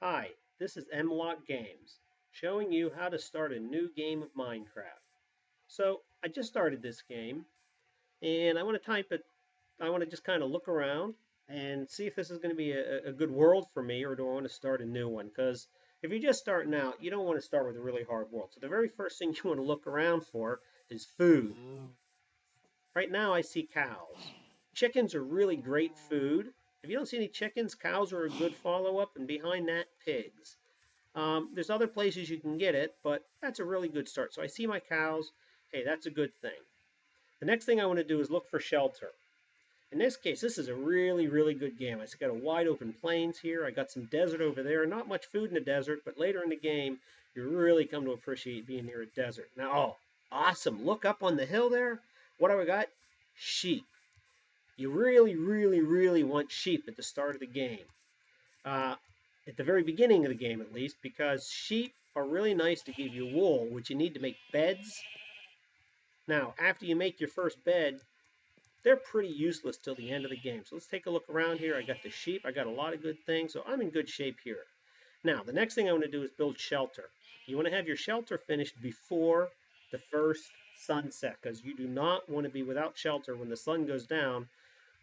Hi, this is Mlock Games, showing you how to start a new game of Minecraft. So, I just started this game, and I want to type it, I want to just kind of look around and see if this is going to be a good world for me, or do I want to start a new one? Because if you're just starting out, you don't want to start with a really hard world. So the very first thing you want to look around for is food. Right now I see cows. Chickens are really great food. If you don't see any chickens, cows are a good follow-up, and behind that, pigs. There's other places you can get it, but that's a really good start. So I see my cows. Hey, that's a good thing. The next thing I want to do is look for shelter. In this case, this is a really, really good game. I got a wide open plains here. I got some desert over there. Not much food in the desert, but later in the game, you really come to appreciate being near a desert. Now, oh, awesome. Look up on the hill there. What do we got? Sheep. You really, really, really want sheep at the start of the game. Uh, at the very beginning of the game, at least, because sheep are really nice to give you wool, which you need to make beds. Now, after you make your first bed, they're pretty useless till the end of the game. So let's take a look around here. I got the sheep. I got a lot of good things, so I'm in good shape here. Now, the next thing I want to do is build shelter. You want to have your shelter finished before the first sunset, because you do not want to be without shelter when the sun goes down,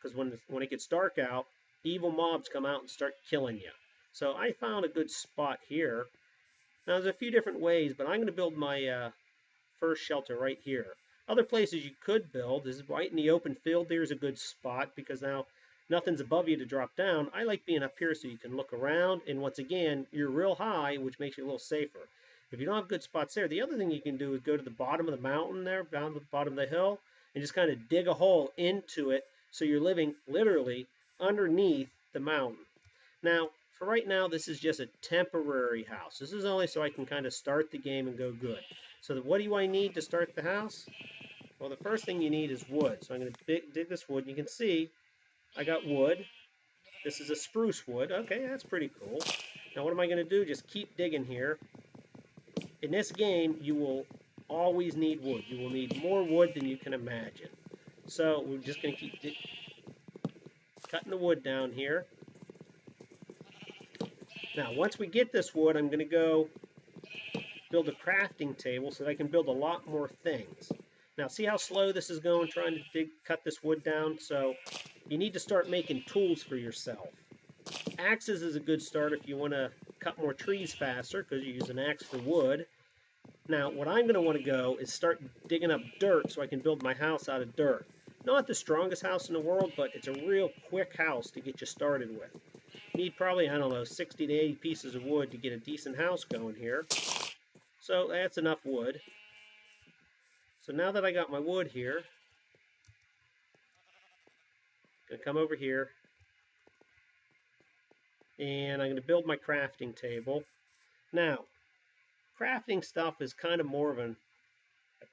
because when it gets dark out, evil mobs come out and start killing you. So I found a good spot here. Now, there's a few different ways, but I'm going to build my first shelter right here. Other places you could build is right in the open field. There's a good spot because now nothing's above you to drop down. I like being up here so you can look around, and once again, you're real high, which makes you a little safer. If you don't have good spots there, the other thing you can do is go to the bottom of the mountain there, down to the bottom of the hill, and just kind of dig a hole into it so you're living literally underneath the mountain. Now, for right now, this is just a temporary house. This is only so I can kind of start the game and go good. So what do I need to start the house? Well, the first thing you need is wood. So I'm going to dig this wood. You can see I got wood. This is a spruce wood. Okay, that's pretty cool. Now what am I going to do? Just keep digging here. In this game, you will always need wood. You will need more wood than you can imagine. So we're just going to keep cutting the wood down here. Now, once we get this wood, I'm going to go build a crafting table so that I can build a lot more things. Now, see how slow this is going, trying to cut this wood down? So you need to start making tools for yourself. Axes is a good start if you want to cut more trees faster, because you use an axe for wood. Now, what I'm going to want to go is start digging up dirt so I can build my house out of dirt. Not the strongest house in the world, but it's a real quick house to get you started with. You need probably, I don't know, 60 to 80 pieces of wood to get a decent house going here. So that's enough wood. So now that I got my wood here, I'm going to come over here, and I'm going to build my crafting table. Now, crafting stuff is kind of more of a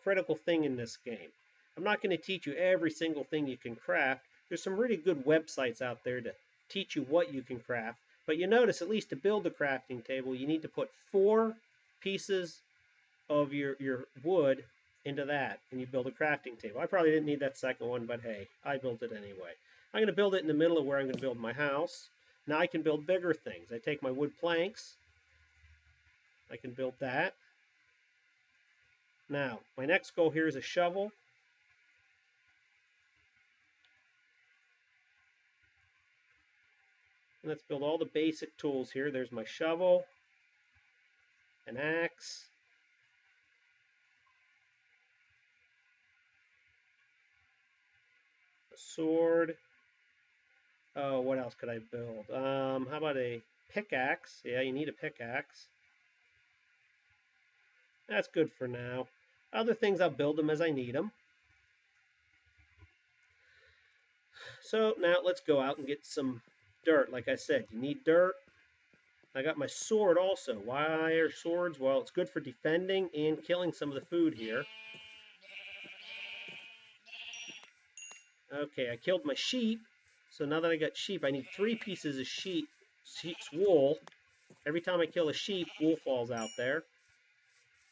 critical thing in this game. I'm not going to teach you every single thing you can craft. There's some really good websites out there to teach you what you can craft. But you notice, at least to build the crafting table, you need to put 4 pieces of your wood into that, and you build a crafting table. I probably didn't need that second one, but hey, I built it anyway. I'm going to build it in the middle of where I'm going to build my house. Now I can build bigger things. I take my wood planks. I can build that. Now, my next goal here is a shovel. And let's build all the basic tools here. There's my shovel, an axe, a sword. Oh, what else could I build? How about a pickaxe? Yeah, you need a pickaxe. That's good for now. Other things, I'll build them as I need them. So now let's go out and get some dirt. Like I said, you need dirt. I got my sword also. Why are swords? Well, it's good for defending and killing some of the food here. Okay, I killed my sheep. So now that I got sheep, I need 3 pieces of sheep's wool. Every time I kill a sheep, wool falls out there.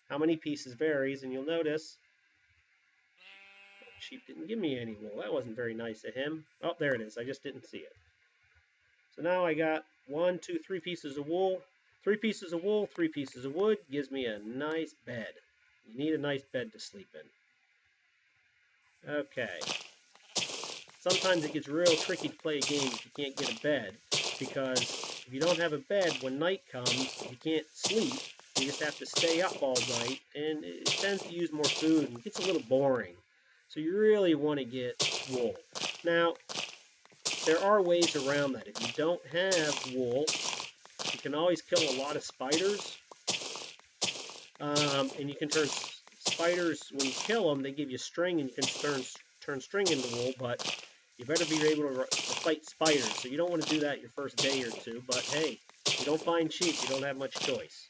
How many pieces varies, and you'll notice sheep didn't give me any wool. That wasn't very nice of him. Oh, there it is. I just didn't see it. So now I got 1, 2, 3 pieces of wool. 3 pieces of wool, 3 pieces of wood gives me a nice bed. You need a nice bed to sleep in. Okay. Sometimes it gets real tricky to play a game if you can't get a bed, because if you don't have a bed, when night comes, you can't sleep. You just have to stay up all night, and it tends to use more food and gets a little boring. So you really want to get wool. Now, there are ways around that. If you don't have wool, you can always kill a lot of spiders. And you can turn spiders, when you kill them, they give you string, and you can turn string into wool, but you better be able to fight spiders. So you don't want to do that your first day or two, but hey, if you don't find sheep, you don't have much choice.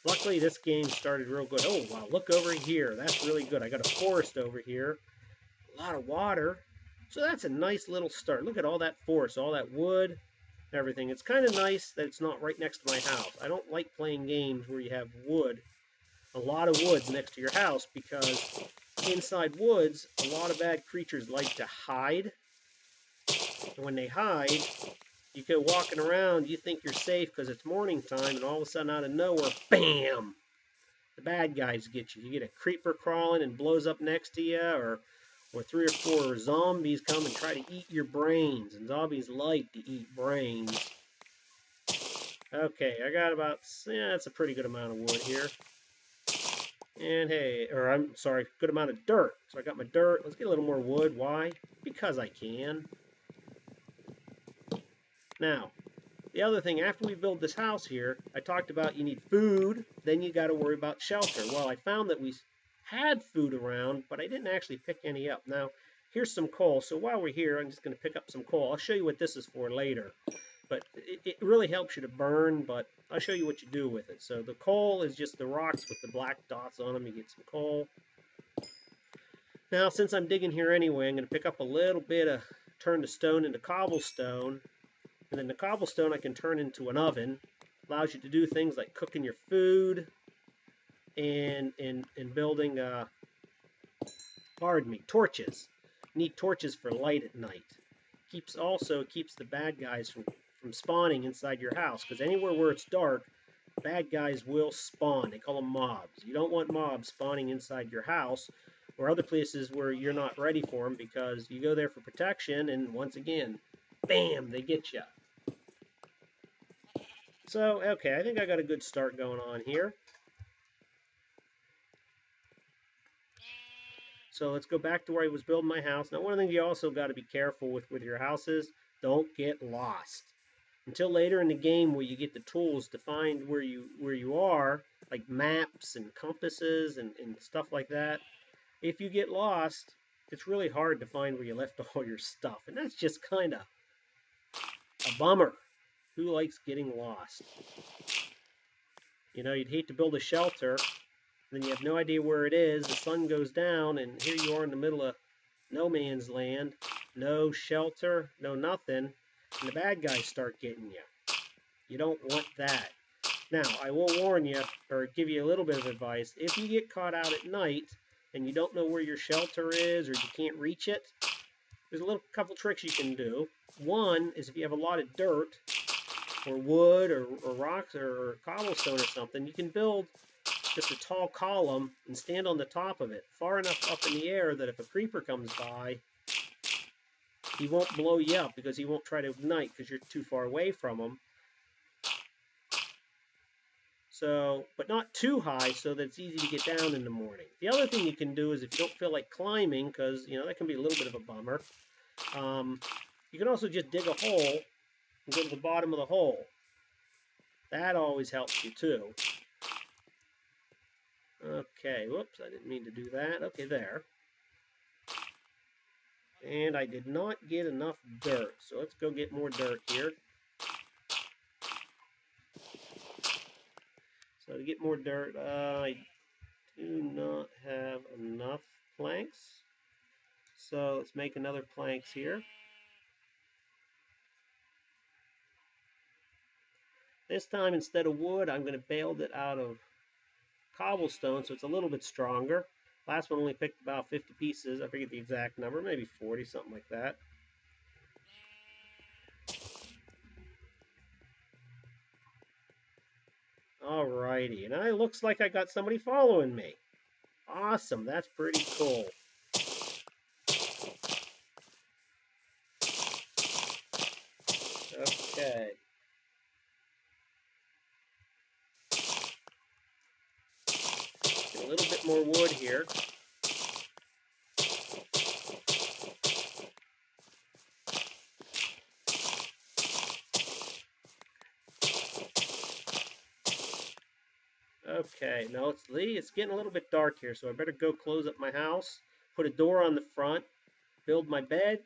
Luckily, this game started real good. Oh, wow, look over here. That's really good. I got a forest over here. A lot of water. So that's a nice little start. Look at all that forest, all that wood, everything. It's kind of nice that it's not right next to my house. I don't like playing games where you have wood, a lot of woods next to your house, because inside woods, a lot of bad creatures like to hide. And when they hide, you go walking around, you think you're safe because it's morning time, and all of a sudden out of nowhere, bam! The bad guys get you. You get a creeper crawling and blows up next to you, or 3 or 4 zombies come and try to eat your brains, and zombies like to eat brains. Okay, I got about, that's a pretty good amount of wood here. And hey, I'm sorry, good amount of dirt. So I got my dirt. Let's get a little more wood. Why? Because I can. Now, the other thing, after we build this house here, I talked about you need food, then you got to worry about shelter. Well, I found that we had food around, but I didn't actually pick any up. Now, here's some coal. So while we're here, I'm just going to pick up some coal. I'll show you what this is for later. But it really helps you to burn, but I'll show you what you do with it. So the coal is just the rocks with the black dots on them. You get some coal. Now, since I'm digging here anyway, I'm going to pick up a little bit of, turn the stone into cobblestone. And then the cobblestone I can turn into an oven. Allows you to do things like cooking your food and building, torches. You need torches for light at night. Also keeps the bad guys from spawning inside your house, because anywhere where it's dark, bad guys will spawn. They call them mobs. You don't want mobs spawning inside your house or other places where you're not ready for them, because you go there for protection, and once again, bam, they get you. So, okay, I think I got a good start going on here. So let's go back to where I was building my house. Now, one of the things you also got to be careful with your houses, don't get lost. Until later in the game where you get the tools to find where you are, like maps and compasses and stuff like that. If you get lost, it's really hard to find where you left all your stuff. And that's just kind of a bummer. Who likes getting lost? You know, you'd hate to build a shelter, then you have no idea where it is, the sun goes down, and here you are in the middle of no man's land, no shelter, no nothing, and the bad guys start getting you. You don't want that. Now, I will warn you, or give you a little bit of advice, if you get caught out at night and you don't know where your shelter is, or you can't reach it, there's a couple tricks you can do. One is if you have a lot of dirt, or wood, or rocks, or cobblestone or something, you can build just a tall column and stand on the top of it, far enough up in the air that if a creeper comes by, he won't blow you up, because he won't try to ignite because you're too far away from him. So, but not too high so that it's easy to get down in the morning. The other thing you can do is, if you don't feel like climbing, because, you know, that can be a little bit of a bummer, you can also just dig a hole and go to the bottom of the hole. That always helps you too. Okay, whoops, I didn't mean to do that. Okay, there. And I did not get enough dirt, so let's go get more dirt here. So to get more dirt, I do not have enough planks. So let's make another planks here. This time, instead of wood, I'm going to build it out of cobblestone, so it's a little bit stronger. Last one only picked about 50 pieces. I forget the exact number, maybe 40, something like that. Alrighty, and it looks like I got somebody following me. Awesome, that's pretty cool. Okay. Get a little bit more wood here. Okay, now it's getting a little bit dark here, so I better go close up my house, put a door on the front, build my bed,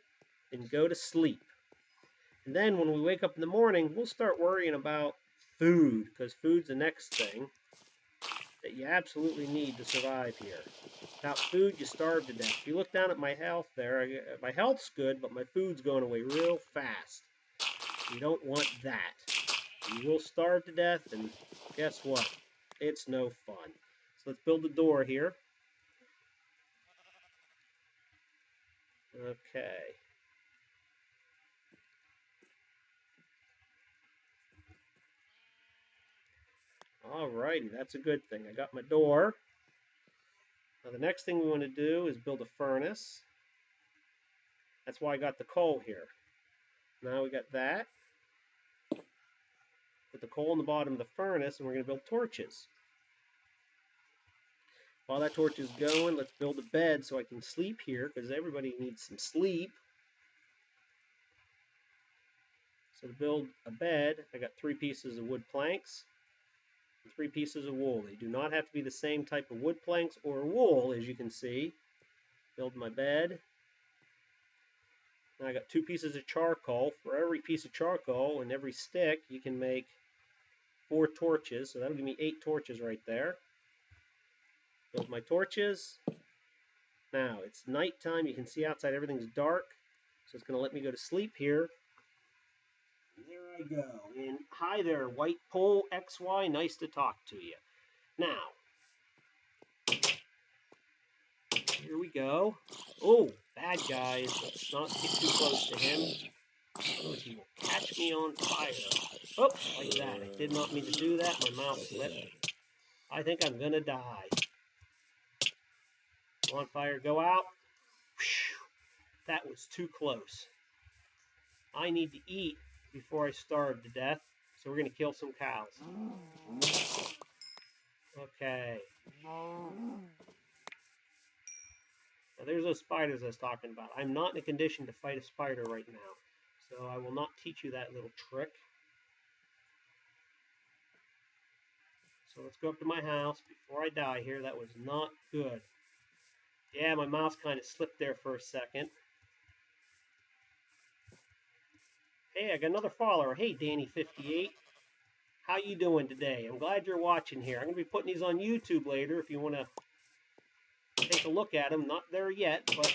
and go to sleep. And then when we wake up in the morning, we'll start worrying about food, because food's the next thing that you absolutely need to survive here. Without food, you starve to death. If you look down at my health there, my health's good, but my food's going away real fast. You don't want that. You will starve to death, and guess what? It's no fun. So let's build a door here. Okay. Alrighty, that's a good thing. I got my door. Now the next thing we want to do is build a furnace. That's why I got the coal here. Now we got that. Put the coal in the bottom of the furnace, and we're going to build torches. While that torch is going, let's build a bed so I can sleep here, because everybody needs some sleep. So to build a bed, I got 3 pieces of wood planks and 3 pieces of wool. They do not have to be the same type of wood planks or wool, as you can see. Build my bed. Now I got 2 pieces of charcoal. For every piece of charcoal and every stick, you can make 4 torches. So that'll give me 8 torches right there. Build my torches. Now it's nighttime. You can see outside everything's dark. So it's going to let me go to sleep here. And there I go. And hi there, White Pole XY. Nice to talk to you. Now, here we go. Oh, bad guys. Let's not get too close to him. Otherwise he will catch me on fire. Oh, like that. I did not mean to do that. My mouse slipped. I think I'm gonna die. On fire, go out. Whew. That was too close. I need to eat before I starve to death, so we're gonna kill some cows. Okay. Now there's those spiders I was talking about. I'm not in a condition to fight a spider right now, so I will not teach you that little trick. So let's go up to my house before I die here. That was not good. Yeah, my mouse kind of slipped there for a second. Hey, I got another follower. Hey, Danny58. How you doing today? I'm glad you're watching here. I'm going to be putting these on YouTube later if you want to take a look at them. Not there yet, but...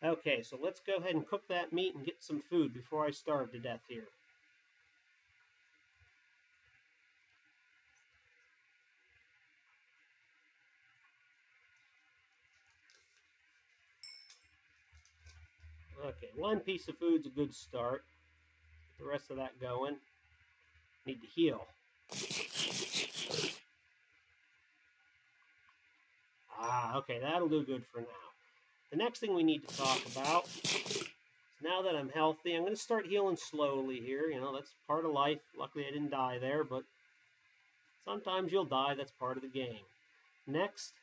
Okay, so let's go ahead and cook that meat and get some food before I starve to death here. Okay, 1 piece of food's a good start. Get the rest of that going. Need to heal. Ah, okay, that'll do good for now. The next thing we need to talk about is now that I'm healthy, I'm going to start healing slowly here. You know, that's part of life. Luckily, I didn't die there, but sometimes you'll die. That's part of the game. Next,